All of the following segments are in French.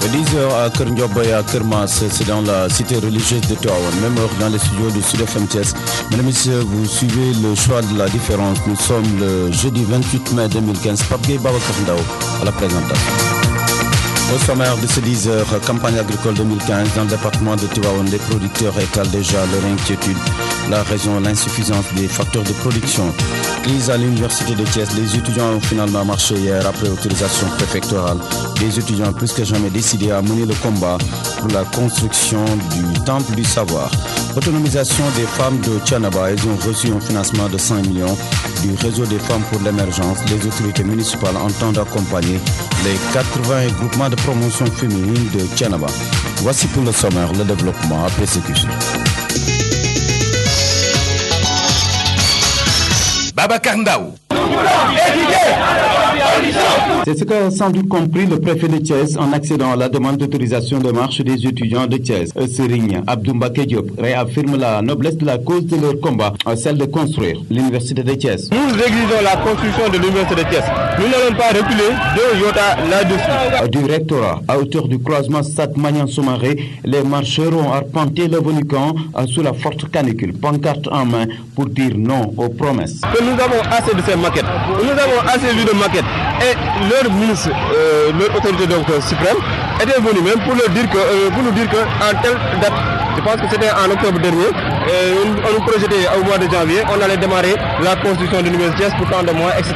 10h à Kerndiob et à Kermas, c'est dans la cité religieuse de Tivaouane. Même heure dans les studios de Sud FM Thiès. Mesdames et messieurs, vous suivez le choix de la différence. Nous sommes le jeudi 28 mai 2015. Pape Gueye Babacar Ndao à la présentation. Au sommaire de ces 10h, campagne agricole 2015 dans le département de Tivaouane, les producteurs étalent déjà leur inquiétude. La raison, l'insuffisance des facteurs de production. Crise à l'université de Thiès, les étudiants ont finalement marché hier après autorisation préfectorale. Les étudiants plus que jamais décidés à mener le combat pour la construction du temple du savoir. Autonomisation des femmes de Thiénaba, elles ont reçu un financement de 5 millions du réseau des femmes pour l'émergence. Les autorités municipales entendent accompagner les 80 groupements de promotion féminine de Thiénaba. Voici pour le sommaire le développement après exécution. Babacar Ndao. C'est ce qu'a sans doute compris le préfet de Thiès en accédant à la demande d'autorisation de marche des étudiants de Thiès. Serigne Abdoumbaké Diop réaffirme la noblesse de la cause de leur combat, celle de construire l'université de Thiès. Nous exigeons la construction de l'université de Thiès. Nous n'allons pas reculer de iota là-dessus. Du rectorat à hauteur du croisement Stade Magnan-Soumaré, les marcheurs ont arpenté le Vonican sous la forte canicule, pancarte en main pour dire non aux promesses. Que nous avons assez de ces maquettes. Nous avons assez vu de maquettes. Et leur ministre, leur autorité donc suprême, était venu même pour nous dire qu'en telle date, je pense que c'était en octobre dernier, on nous projetait au mois de janvier, on allait démarrer la construction de l'université pour tant de mois, etc.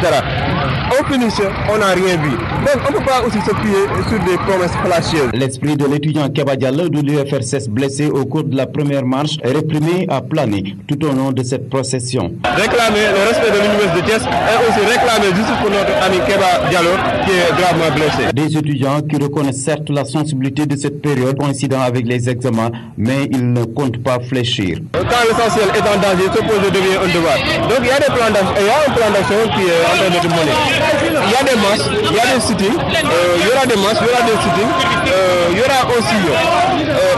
Au finish, on n'a rien vu. Donc on ne peut pas aussi se fier sur des promesses flashieuses. L'esprit de l'étudiant Keba Diallo de l'UFRCS blessé au cours de la première marche est réprimé à planer tout au long de cette procession. Réclamer le respect de l'université de Thiès et aussi réclamer justice pour notre ami Keba Diallo qui est gravement blessé. Des étudiants qui reconnaissent certes la sensibilité de cette période coïncidant avec les examens, mais ils ne comptent pas fléchir. Quand l'essentiel est en danger, ce projet devient un devoir. Donc il y a des plans d'action, il y a un plan d'action qui est en train d'être mené. Il y a des marches, il y a des sittings, il y aura des marches, il y aura des sittings, il y aura aussi.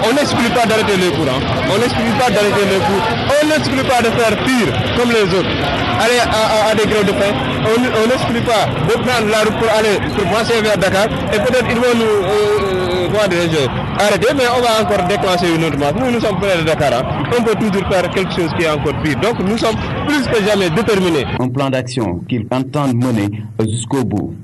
On n'exclut pas d'arrêter les cours, on n'exclut pas d'arrêter les cours, on n'exclut pas de faire pire comme les autres. Aller à des grèves de faim, on n'exclut pas de prendre la route pour aller pour marcher vers Dakar et peut-être ils vont nous arrêter, mais on va encore déclencher une autre marche. Nous sommes près de Dakar, on peut toujours faire quelque chose qui est encore pire. Donc nous sommes plus que jamais déterminés. Un plan d'action qu'ils entendent mener jusqu'au bout.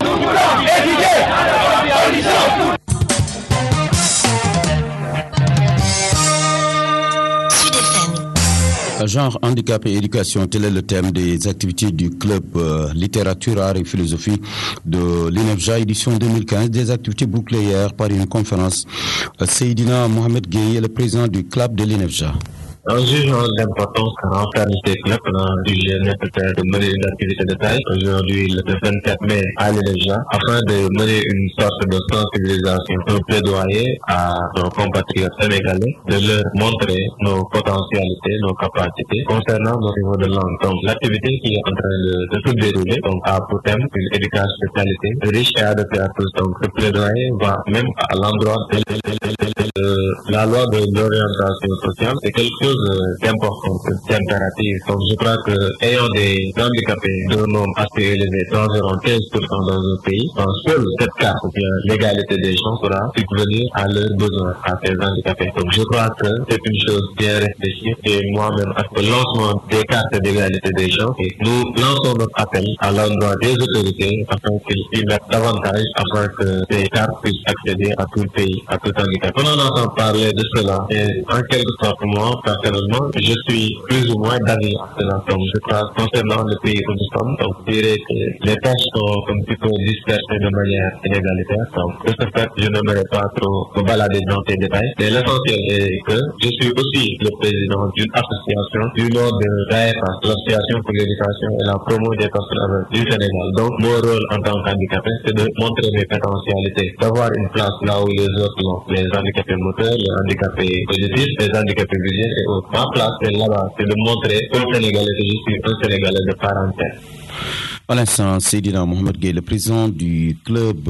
Genre, handicap et éducation, tel est le thème des activités du club littérature, art et philosophie de l'INEFJA, édition 2015. Des activités bouclées hier par une conférence. Seydina Mohamed Gueye est le président du club de l'INEFJA. En jugeant l'importance renfermée des clubs, on a jugé nécessaire de mener une activité de taille aujourd'hui, le 24 mai, à l'INEFJA, afin de mener une sorte de sensibilisation, un plaidoyer à nos compatriotes sénégalais, de leur montrer nos potentialités, nos capacités concernant nos niveaux de langue. Donc, l'activité qui est en train de se dérouler, donc, a pour thème une éducation de qualité, riche et adaptée à tous. Donc, ce plaidoyer va même à l'endroit de la loi de l'orientation sociale. C'est quelque chose d'important, d'impératif. Donc je crois que ayant des handicapés d'un nombre assez élevé, d'environ 15% dans un pays, en seule cette carte, ou bien l'égalité des chances sera subvenir à leurs besoins, à ces handicapés. Donc je crois que c'est une chose bien réfléchie et moi-même, à ce lancement des cartes d'égalité des chances, nous lançons notre appel à l'endroit des autorités afin qu'ils y mettent davantage afin que ces cartes puissent accéder à tout le pays, à tout handicapé. On en entend parler de cela et en quelque sorte, moi, personnellement, je suis plus ou moins d'avis à cela. Donc, je crois concernant le pays où nous sommes, donc, je dirais que les tâches sont un petit peu dispersées de manière inégalitaire. Donc, de ce fait, je n'aimerais pas trop me balader dans ces détails. Mais l'essentiel est que je suis aussi le président d'une association du nom de l'AEPA, l'Association pour l'éducation et la promotion des personnes aveugles du Sénégal. Donc, mon rôle en tant qu'handicapé, c'est de montrer mes potentialités, d'avoir une place là où les autres l'ont. Les handicapés moteurs, les handicapés auditifs, les handicapés visuels et autres. Ma place, c'est là-bas, c'est de montrer aux Sénégalais que je suis un Sénégalais de part entière. À l'instant, Seydina Mohamed Gueye, le président du club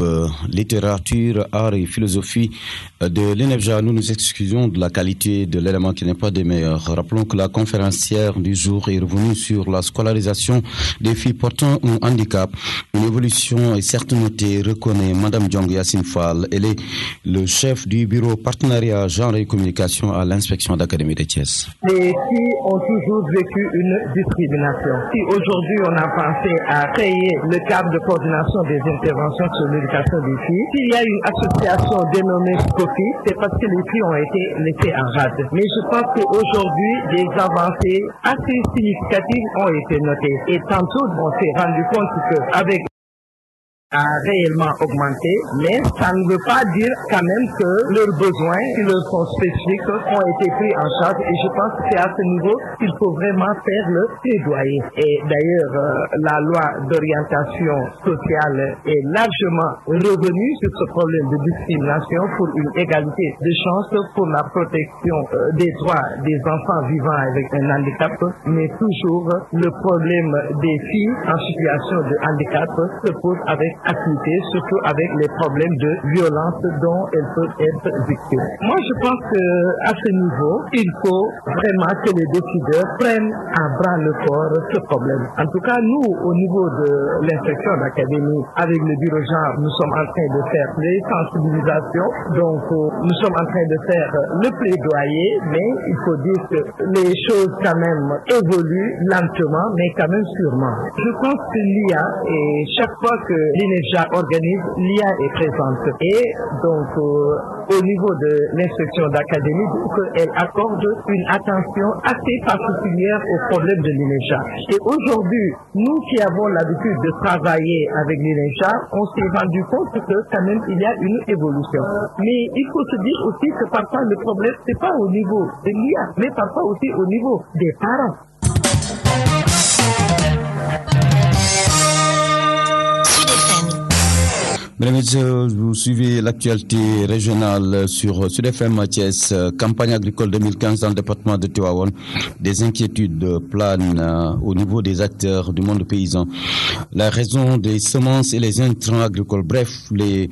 littérature, art et philosophie de l'ENEFJA. Nous nous excusons de la qualité de l'élément qui n'est pas des meilleurs. Rappelons que la conférencière du jour est revenue sur la scolarisation des filles portant un handicap. Une évolution est certes notée, reconnaît Madame Diong Yassine Fall. Elle est le chef du bureau partenariat genre et communication à l'inspection d'académie de Thiès. Les filles ont toujours vécu une discrimination. Si aujourd'hui on a pensé à créer le cadre de coordination des interventions sur l'éducation des filles, s'il y a une association dénommée SCOFI, c'est parce que les filles ont été laissées en rade. Mais je pense qu'aujourd'hui, des avancées assez significatives ont été notées. Et tantôt, on s'est rendu compte qu'avec a réellement augmenté, mais ça ne veut pas dire quand même que leurs besoins, qui leur sont spécifiques, ont été pris en charge. Et je pense que c'est à ce niveau qu'il faut vraiment faire le plaidoyer. Et d'ailleurs, la loi d'orientation sociale est largement revenue sur ce problème de discrimination pour une égalité de chances, pour la protection des droits des enfants vivant avec un handicap, mais toujours le problème des filles en situation de handicap se pose avec activité, surtout avec les problèmes de violence dont elles peuvent être victimes. Moi, je pense qu'à ce niveau, il faut vraiment que les décideurs prennent à bras le corps ce problème. En tout cas, nous, au niveau de l'inspection d'académie, avec le bureau genre, nous sommes en train de faire les sensibilisations. Donc, nous sommes en train de faire le plaidoyer, mais il faut dire que les choses quand même évoluent lentement, mais quand même sûrement. Je pense que l'IA, et chaque fois que l'INEFJA organise, l'IA est présente. Et donc, au niveau de l'inspection d'académie, elle accorde une attention assez particulière aux problèmes de l'INEFJA. Et aujourd'hui, nous qui avons l'habitude de travailler avec l'INEFJA, on s'est rendu compte que quand même il y a une évolution. Mais il faut se dire aussi que parfois le problème, c'est pas au niveau de l'IA, mais parfois aussi au niveau des parents. Mesdames et messieurs, vous suivez l'actualité régionale sur Sud FM Thiès, campagne agricole 2015 dans le département de Tivaouane. Des inquiétudes planent au niveau des acteurs du monde paysan. La raison des semences et les intrants agricoles, bref, les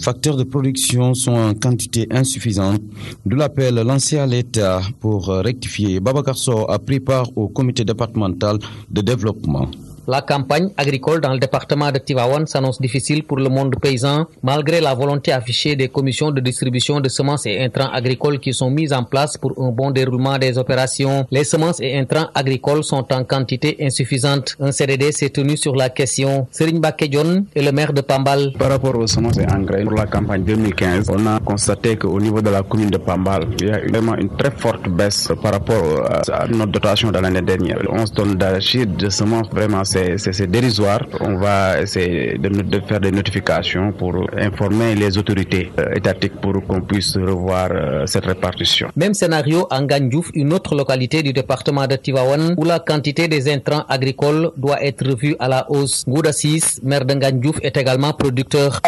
facteurs de production sont en quantité insuffisante. D'où l'appel lancé à l'État pour rectifier. Babacar Sow a pris part au comité départemental de développement. La campagne agricole dans le département de Tivaouane s'annonce difficile pour le monde paysan, malgré la volonté affichée des commissions de distribution de semences et intrants agricoles qui sont mises en place pour un bon déroulement des opérations. Les semences et intrants agricoles sont en quantité insuffisante. Un CDD s'est tenu sur la question. Serigne Bakedjon est le maire de Pambal. Par rapport aux semences et engrais pour la campagne 2015, on a constaté qu'au niveau de la commune de Pambal, il y a vraiment une très forte baisse par rapport à notre dotation de l'année dernière. 11 tonnes d'arachide de semences, vraiment c'est dérisoire. On va essayer de faire des notifications pour informer les autorités étatiques pour qu'on puisse revoir cette répartition. Même scénario à Ngandjouf, une autre localité du département de Tivaouane, où la quantité des intrants agricoles doit être revue à la hausse. Ngouda Sis, maire de Ngandjouf, est également producteur.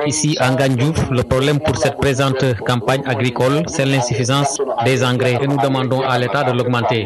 Ici à Ngandjouf, le problème pour cette présente campagne agricole, c'est l'insuffisance des engrais et nous demandons à l'État de l'augmenter.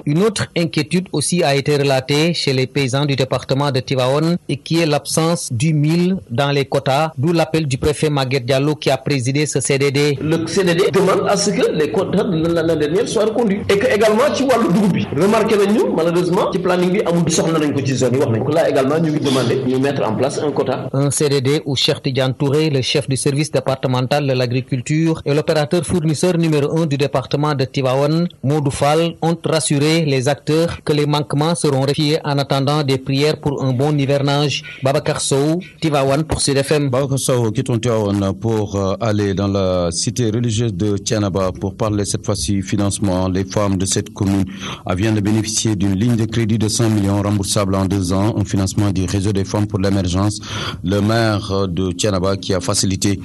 Une autre inquiétude aussi a été relatée chez les paysans du département de Tivaouane et qui est l'absence du mil dans les quotas, d'où l'appel du préfet Maguette Diallo qui a présidé ce CDD. Le CDD demande à ce que les quotas de l'année dernière soient reconduits et que également ci walu dugub bi remarqué nañu malheureusement ci planning bi amul soxna nañ ko ci zone yi wax nañ ko là également ñu ngi demander ñu mettre en place un quota. Un CDD où Cheikh Tidiane Touré, le chef du service départemental de l'agriculture et l'opérateur fournisseur numéro 1 du département de Tivaouane, Modou Fall, ont rassuré les acteurs que les manquements seront rectifiés en attendant des prières pour un bon hivernage. Babacar Sow, Tivaouane pour CDFM. Babacar Sow, quittons Tivaouane pour aller dans la cité religieuse de Tianaba pour parler cette fois-ci financement. Les femmes de cette commune viennent de bénéficier d'une ligne de crédit de 100 millions remboursable en 2 ans, un financement du réseau des femmes pour l'émergence. Le maire de Tianaba qui a facilité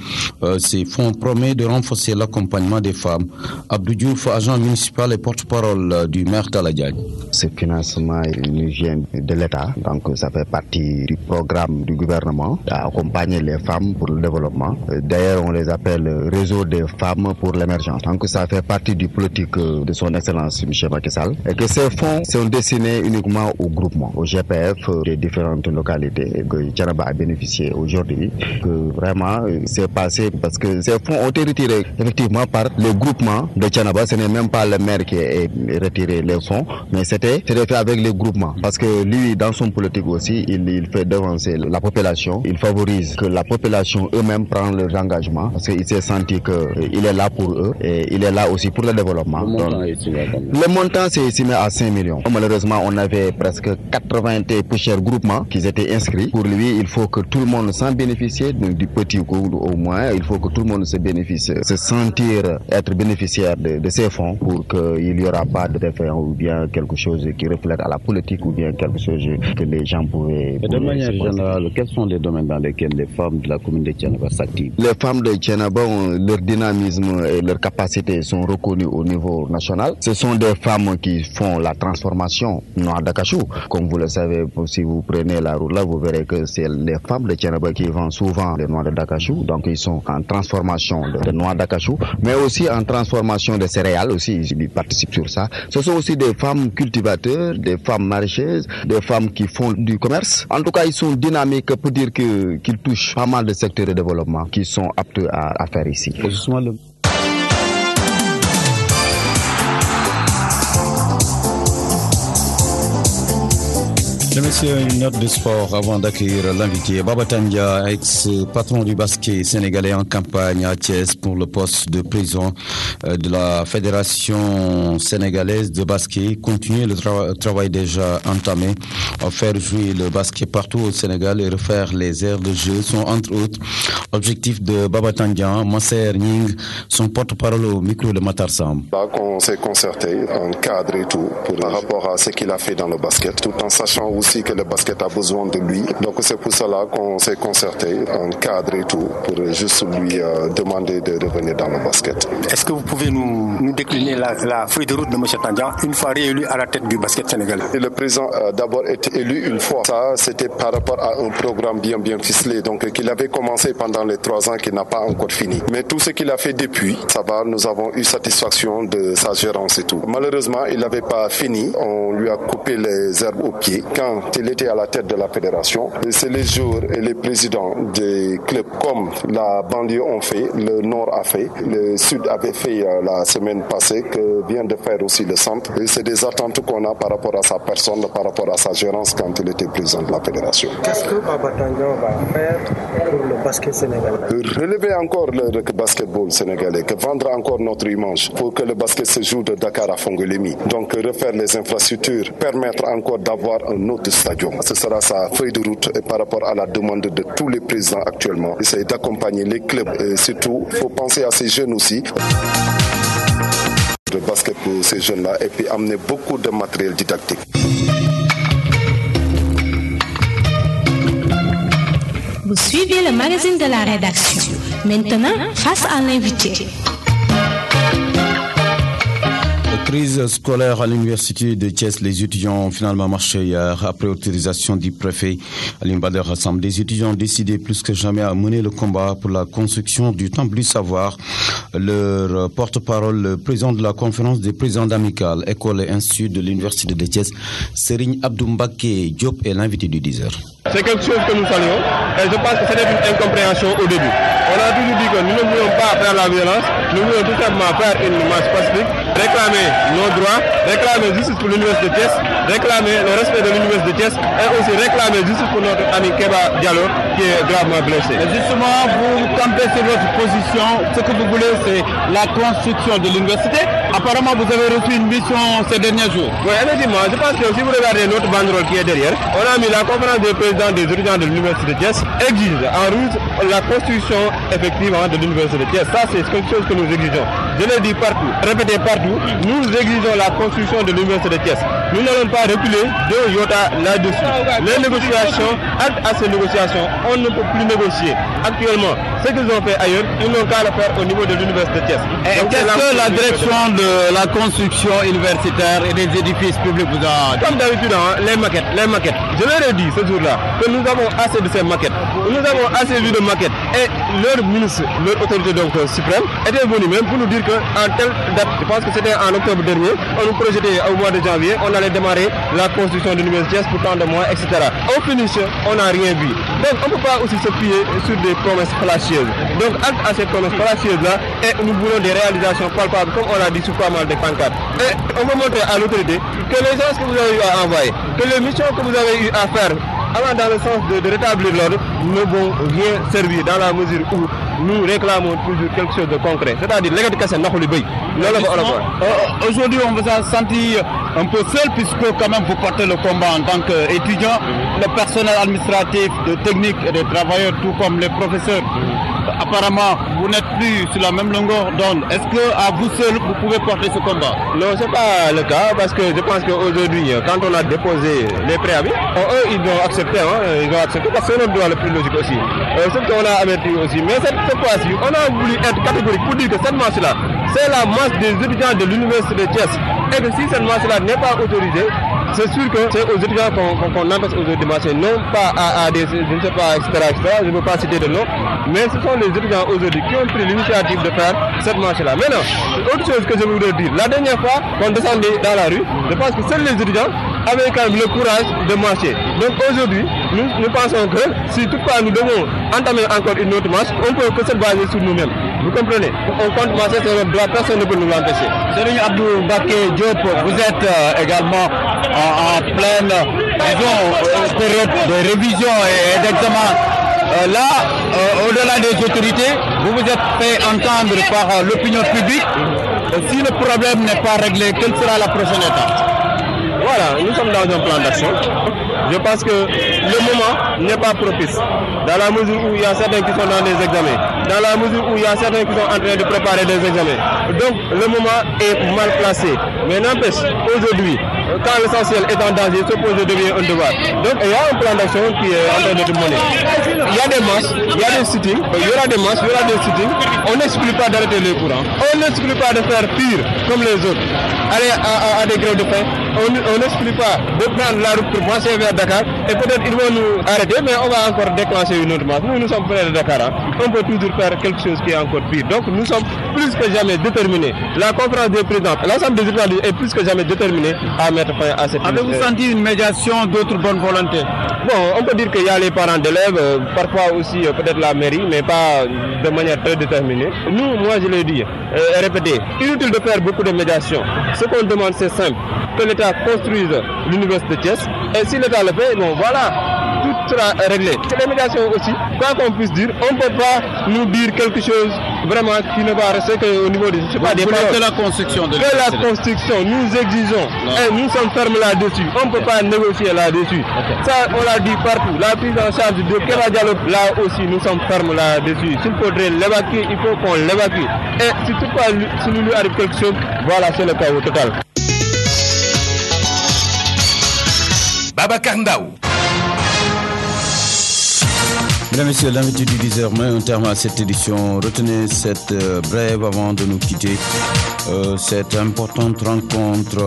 ces fonds promet de renforcer l'accompagnement des femmes. Abdou Diouf, agent municipal et porte-parole parole du maire Taladjagne. Ce financement nous vient de l'État, donc ça fait partie du programme du gouvernement à accompagner les femmes pour le développement. D'ailleurs, on les appelle réseau des femmes pour l'émergence. Donc ça fait partie du politique de son excellence M. Macky Sall. Et que ces fonds sont destinés uniquement au groupement, au GPF des différentes localités que Thiénaba a bénéficié aujourd'hui. Que vraiment c'est passé parce que ces fonds ont été retirés effectivement par le groupement de Thiénaba. Ce n'est même pas le maire qui a retiré les fonds, mais c'était fait avec les groupements. Parce que lui, dans son politique aussi, il fait devancer la population. Il favorise que la population eux-mêmes prenne leurs engagements parce qu'il s'est senti qu'il est là pour eux et il est là aussi pour le développement. Le montant c'est estimé à 5 millions. Malheureusement, on avait presque 80 poussières groupements qui étaient inscrits. Pour lui, il faut que tout le monde s'en bénéficie, du petit coup au moins. Il faut que tout le monde se sentir être bénéficiaire de ces fonds pour qu'il n'y aura pas de défaut ou bien quelque chose qui reflète à la politique ou bien quelque chose que les gens pouvaient... De manière générale, quels sont les domaines dans lesquels les femmes de la commune de Thiénaba s'activent? Les femmes de Thiénaba, leur dynamisme et leur capacité sont reconnues au niveau national. Ce sont des femmes qui font la transformation noix d'acachou. Comme vous le savez, si vous prenez la route là, vous verrez que c'est les femmes de Thiénaba qui vendent souvent les noix d'acachou. Donc ils sont en transformation de noix d'acachou, mais aussi en transformation de céréales aussi. Ils participent sur ça. Ce sont aussi des femmes cultivateurs, des femmes maraîchaises, des femmes qui font du commerce. En tout cas, ils sont dynamiques pour dire qu'ils touchent pas mal de secteurs de développement qui sont aptes à faire ici. Messieurs, une note de sport avant d'accueillir l'invité. Baba Tandia, ex-patron du basket sénégalais en campagne à Thiès pour le poste de président de la Fédération sénégalaise de basket, continue le travail déjà entamé à faire jouer le basket partout au Sénégal et refaire les aires de jeu sont entre autres objectifs de Baba Tandia. Masser Ning, son porte-parole au micro de Matar Sam. Là, on s'est concerté, un cadre et tout, par rapport à ce qu'il a fait dans le basket, tout en sachant aussi que le basket a besoin de lui. Donc c'est pour cela qu'on s'est concerté, un cadre et tout, pour juste lui demander de revenir dans le basket. Est-ce que vous pouvez nous décliner la feuille de route de M. Tandia une fois réélu à la tête du basket sénégalais? Et le président a d'abord été élu une fois. Ça, c'était par rapport à un programme bien ficelé, donc qu'il avait commencé pendant les 3 ans, qui n'a pas encore fini. Mais tout ce qu'il a fait depuis, ça va, nous avons eu satisfaction de sa gérance et tout. Malheureusement, il n'avait pas fini. On lui a coupé les herbes aux pieds. Quand il était à la tête de la fédération, c'est les joueurs et les présidents des clubs comme la banlieue ont fait, le Nord a fait, le Sud avait fait la semaine passée, que vient de faire aussi le Centre. Et c'est des attentes qu'on a par rapport à sa personne, par rapport à sa gérance quand il était président de la fédération. Qu'est-ce que Baba Tandia va faire pour le basket sénégalais? Relever encore le basketball sénégalais, que vendre encore notre image pour que le basket se joue de Dakar à Fongolémi. Donc refaire les infrastructures, permettre encore d'avoir un autre stadium. Ce sera sa feuille de route et par rapport à la demande de tous les présidents actuellement. Essayer d'accompagner les clubs et surtout, il faut penser à ces jeunes aussi. Le basket pour ces jeunes-là et puis amener beaucoup de matériel didactique. Vous suivez le magazine de la rédaction. Maintenant, face à l'invité. Crise scolaire à l'université de Thiès. Les étudiants ont finalement marché hier après autorisation du préfet Alim Bader Hassam. Des étudiants ont décidé plus que jamais à mener le combat pour la construction du temple du savoir. Leur porte-parole, le président de la conférence des présidents d'amicales, école et institut de l'université de Thiès, Serigne Abdoumbake Diop, est l'invité du 10h. C'est quelque chose que nous saluons et je pense que c'était une incompréhension au début. On a toujours dit que nous ne voulons pas faire la violence, nous voulons tout simplement faire une marche pacifique, réclamer nos droits, réclamer justice pour l'université de Thiès, réclamer le respect de l'université de Thiès et aussi réclamer justice pour notre ami Keba Diallo qui est gravement blessé. Et justement, vous campez sur votre position, ce que vous voulez c'est la construction de l'université. Apparemment, vous avez reçu une mission ces derniers jours. Oui, effectivement, je pense que si vous regardez notre banderole qui est derrière, on a mis la conférence des présidents des étudiants de l'université de Thiès exige en rouge la construction effectivement de l'université de Thiès. Ça, c'est quelque chose que nous exigeons. Je l'ai dit partout, répété partout, nous exigeons la construction de l'université de Thiès. nous n'allons pas reculer de iota là-dessus. Les négociations, à ces négociations, on ne peut plus négocier. Actuellement, ce qu'ils ont fait ailleurs, ils n'ont qu'à le faire au niveau de l'université de Thiès. Qu'est-ce que la direction de la construction universitaire et des édifices publics vous a dit? Comme d'habitude, les maquettes. Je leur ai dit ce jour-là que nous avons assez de ces maquettes. Nous avons assez vu de maquettes. Et leur ministre, leur autorité donc suprême, était venu même pour nous dire qu'en telle date, je pense que c'était en octobre dernier, on nous projetait au mois de janvier, on allait démarrer la construction de l'université pour tant de mois, etc. Au finish, on n'a rien vu. Donc on ne peut pas aussi se fier sur des promesses flachieuses. Donc à ces promesses flachieuses-là, et nous voulons des réalisations palpables, comme on l'a dit sur pas mal de pancartes. Et on veut montrer à l'autorité que les gens que vous avez eu à envoyer, que les missions que vous avez eu à faire, allant dans le sens de rétablir l'ordre, ne vont rien servir dans la mesure où nous réclamons toujours quelque chose de concret. C'est-à-dire, les gars aujourd'hui, on vous a senti un peu seul puisque quand même vous portez le combat en tant qu'étudiant. Le personnel administratif, de technique et des travailleurs, tout comme les professeurs, apparemment, vous n'êtes plus sur la même longueur d'onde. Est-ce que à vous seul, vous pouvez porter ce combat? Non, ce n'est pas le cas parce que je pense qu'aujourd'hui, quand on a déposé les préavis, eux, ils ont accepté, ils ont accepté parce que c'est notre droit le plus logique aussi. Ce qu'on a averti aussi. Mais cette fois-ci, on a voulu être catégorique pour dire que cette marche-là, c'est la marche des étudiants de l'université de Thiès. Et que si cette marche-là n'est pas autorisée, c'est sûr que c'est aux étudiants qu'on empêche aujourd'hui de marcher, non pas à des, je ne sais pas, etc., je ne veux pas citer de nom, mais ce sont les étudiants aujourd'hui qui ont pris l'initiative de faire cette marche-là. Maintenant, autre chose que je voudrais dire, la dernière fois qu'on descendait dans la rue, je pense que seuls les étudiants avaient quand même le courage de marcher. Donc aujourd'hui, nous pensons que si toutefois nous devons entamer encore une autre marche, on peut que se baser sur nous-mêmes. Vous comprenez? On compte marcher, c'est notre droit, personne ne peut nous l'empêcher. Serigne Abdou Mbacké Diop, vous êtes également en pleine, disons, période de révision et d'examen. Au-delà des autorités, vous vous êtes fait entendre par l'opinion publique. Si le problème n'est pas réglé, quelle sera la prochaine étape? Voilà, nous sommes dans un plan d'action. Je pense que le moment n'est pas propice. Dans la mesure où il y a certains qui sont dans des examens, dans la mesure où il y a certains qui sont en train de préparer des examens. Donc le moment est mal placé. Mais n'empêche, aujourd'hui, quand l'essentiel est en danger, se poser devient un devoir. Donc il y a un plan d'action qui est en train de mener. Il y a des marches, il y a des sittings, il y aura des marches, il y aura des sittings. On n'exclut pas d'arrêter les courants. On n'exclut pas de faire pire comme les autres. Aller à des grèves de faim. On n'exclut pas de prendre la route pour marcher vers Dakar. Et peut-être ils vont nous arrêter, mais on va encore déclencher une autre marche. Nous sommes près de Dakar. On peut toujours faire quelque chose qui est encore pire. Donc nous sommes plus que jamais déterminés. La conférence des présidents, l'ensemble des étudiants est plus que jamais déterminé à mettre fin à cette. Avez-vous senti une médiation d'autres bonnes volontés? Bon, on peut dire qu'il y a les parents d'élèves, parfois aussi peut-être la mairie, mais pas de manière très déterminée. Nous, moi je l'ai dit et répété, inutile de faire beaucoup de médiation. Ce qu'on demande c'est simple, que l'État construise l'université de Thiès. Et si l'État le fait, bon voilà, tout sera réglé. C'est les médiations aussi, quoi qu'on puisse dire, on ne peut pas nous dire quelque chose vraiment qui ne va rester qu'au niveau des... des paroles. La construction de la construction, nous exigeons, et nous sommes fermes là-dessus. On ne peut pas négocier là-dessus. Ça, on l'a dit partout. La prise en charge de Keba Diallo, là aussi, nous sommes fermes là-dessus. S'il faudrait l'évacuer, il faut qu'on l'évacue. Et si toutefois, si nous lui arrive quelque chose, voilà, c'est le cas au total. Babacar Ndaw. Mesdames et messieurs, l'invité du 10h met un terme à cette édition. Retenez cette brève avant de nous quitter. Cette importante rencontre,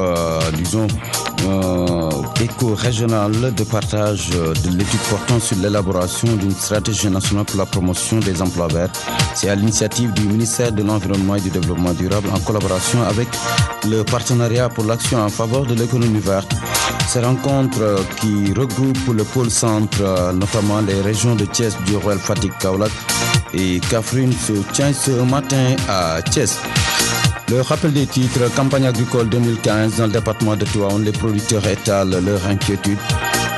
éco-régionale de partage de l'étude portant sur l'élaboration d'une stratégie nationale pour la promotion des emplois verts. C'est à l'initiative du ministère de l'Environnement et du Développement durable en collaboration avec le Partenariat pour l'action en faveur de l'économie verte. Ces rencontres qui regroupent le pôle centre, notamment les régions de Thiès, Diourbel, Fatick, Kaolack et Kaffrine, se tient ce matin à Thiès. Le rappel des titres, campagne agricole 2015 dans le département de Tivaouane, les producteurs étalent leur inquiétude.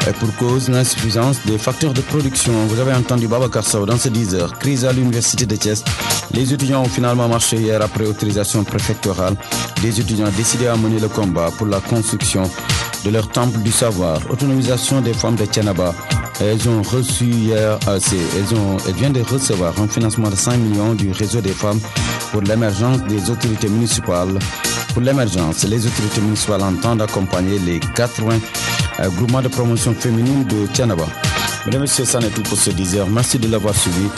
Et pour cause, l'insuffisance des facteurs de production. Vous avez entendu Babacar Sow dans ces 10 heures. Crise à l'université de Thiès. Les étudiants ont finalement marché hier après autorisation préfectorale. Des étudiants décidés à mener le combat pour la construction de leur temple du savoir. Autonomisation des femmes de Thiénaba. Elles ont reçu hier, elles viennent de recevoir un financement de 5 millions du réseau des femmes pour l'émergence des autorités municipales pour l'émergence. Les autorités municipales entendent accompagner les 80 groupements de promotion féminine de Tianaba. Mesdames et messieurs, ça n'est tout pour ce 10h. Merci de l'avoir suivi.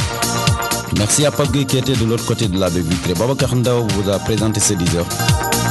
Merci à Pape Gueye qui était de l'autre côté de la baie vitrée. Babacar Ndao vous a présenté ce 10h.